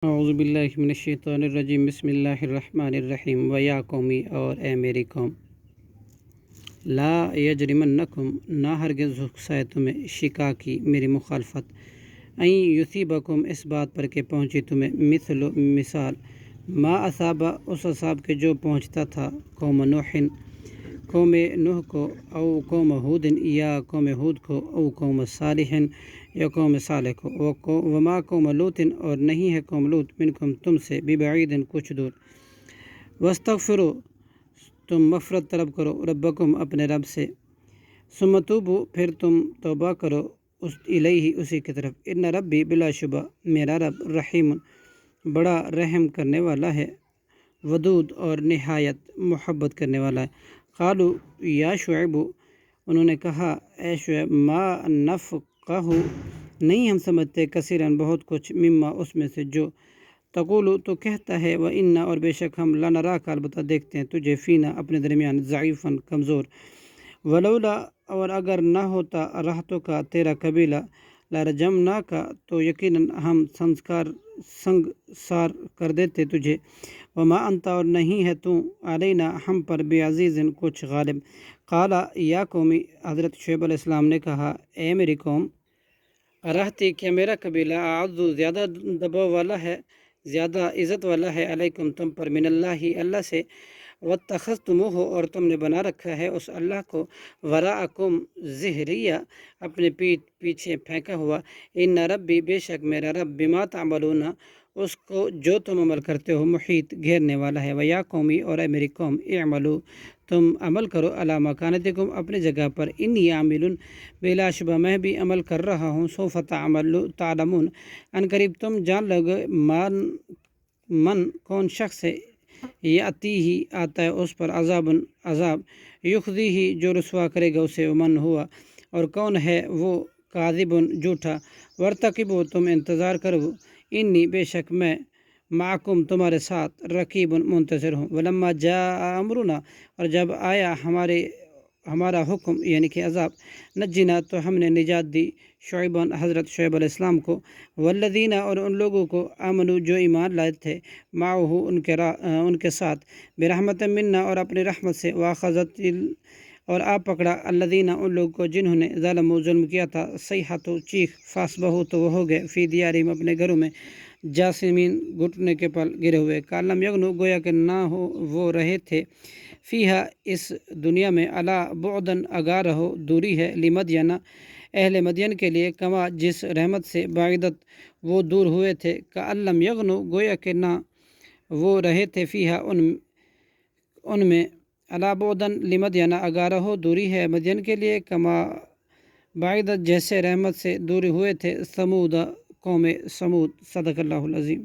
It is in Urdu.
اعوذ باللہ من الشیطان الرجیم، بسم اللہ الرحمن الرحیم۔ ویا قومی، اور اے میری قوم، لا یجرمنکم، نہ ہرگز اکسائے تمہیں، شقاقی، میری مخالفت، این یصیبکم، اس بات پر کہ پہنچی تمہیں، مثل، مثال، ما اصابہ، اس عذاب کے جو پہنچتا تھا قوم نوح، قوم نوح کو، او قوم ہود، یا قوم ہود کو، او قوم صالح، یا قوم صالح کو، وما قوم لوط، اور نہیں ہے قوم لوط، منکم، تم سے، ببعید، کچھ دور، واستغفروا، تم مغفرت طلب کرو، ربکم، اپنے رب سے، ثم توبوا، پھر تم توبہ کرو، الیہ، اسی کی طرف، ان ربی، بلا شبہ میرا رب، رحیم، بڑا رحم کرنے والا ہے، ودود، اور نہایت محبت کرنے والا ہے۔ قالوا یا شعیب، انہوں نے کہا، اے شعیب، ما نفقہ، نہیں ہم سمجھتے، کثیراً، بہت کچھ، مما، اس میں سے جو، تقول، تو کہتا ہے، وَإِنَّا، اور بے شک ہم، لَنَرَاكَ، البتہ دیکھتے ہیں تجھے، فینا، اپنے درمیان، ضعیفاً، کمزور، ولولا، اور اگر نہ ہوتا، رہتوں کا، تیرا قبیلہ، لرجمناک، تو یقیناً ہم سنگسار کر دیتے تجھے، وما انت، اور نہیں ہے تو، علینا، ہم پر، بعزیز، کچھ غالب۔ قال یا قومی، حضرت شعیب علیہ السلام نے کہا، اے میری قوم، رہتی، کیا میرا قبیلہ، اعز، زیادہ دباؤ والا ہے، زیادہ عزت والا ہے، علیکم، تم پر، من اللہ، اللہ سے، واتخذتموہ، اور تم نے بنا رکھا ہے اس اللہ کو، وراءکم، ظہریہ، اپنے پیچھے پھینکا ہوا، ان ربی، بے شک میرا رب، بما تعملون، اس کو جو تم عمل کرتے ہو، محیط، گھیرنے والا ہے۔ ویا قومی، اور اے میری قوم، اعملوا، تم عمل کرو، علی مکانتکم، اپنی جگہ پر، انی عامل، بلا شبہ میں بھی عمل کر رہا ہوں، سوف تعلمون، ان قریب تم جان لوگے، من، کون شخص ہے، یاتیہ، آتا ہے اس پر، عذاب، یخزیہ، جو رسوا کرے گا اسے، من ہوا، اور کون ہے وہ، کاذب، جھوٹا، وارتقبوا، تم انتظار کرو، انی، بے شک میں، معکم، تمہارے ساتھ، رقیب، منتظر ہوں۔ ولما جاء امرنا، اور جب آیا ہمارا حکم، یعنی کہ عذاب، نجینا، تو ہم نے نجات دی، شعیباً، حضرت شعیب علیہ السلام کو، والذین، اور ان لوگوں کو، آمنوا، جو ایمان لائے تھے، معہ، ان کے ساتھ، برحمت منا، اور اپنی رحمت سے، واخذت، اور آ پکڑا، الذین، ان لوگوں کو، جنہوں نے، ظلموا، ظلم کیا تھا، صیحۃ، چیخ، فاصبحوا، تو وہ ہو گئے، فی دیارہم، اپنے گھروں میں، جاثمین، گھٹنے کے پل گرے ہوئے، کأن لم یغنوا، گویا کہ نہ ہو وہ رہے تھے، فیہا، اس دنیا میں، الا بعداً، آگاہ رہو، دوری ہے، لمدین، اہل مدین کے لیے، کما، جس رحمت سے، بعیدت، وہ دور ہوئے تھے، کأن لم یغنوا، گویا کہ نہ وہ رہے تھے، فیہا، ان میں، الا بعداً، لمدین، آگاہ رہو، دوری ہے، مدین کے لیے، کما، بعیدت، جیسے رحمت سے دور ہوئے تھے، ثمود، قوم ثمود۔ صدق اللہ العظیم۔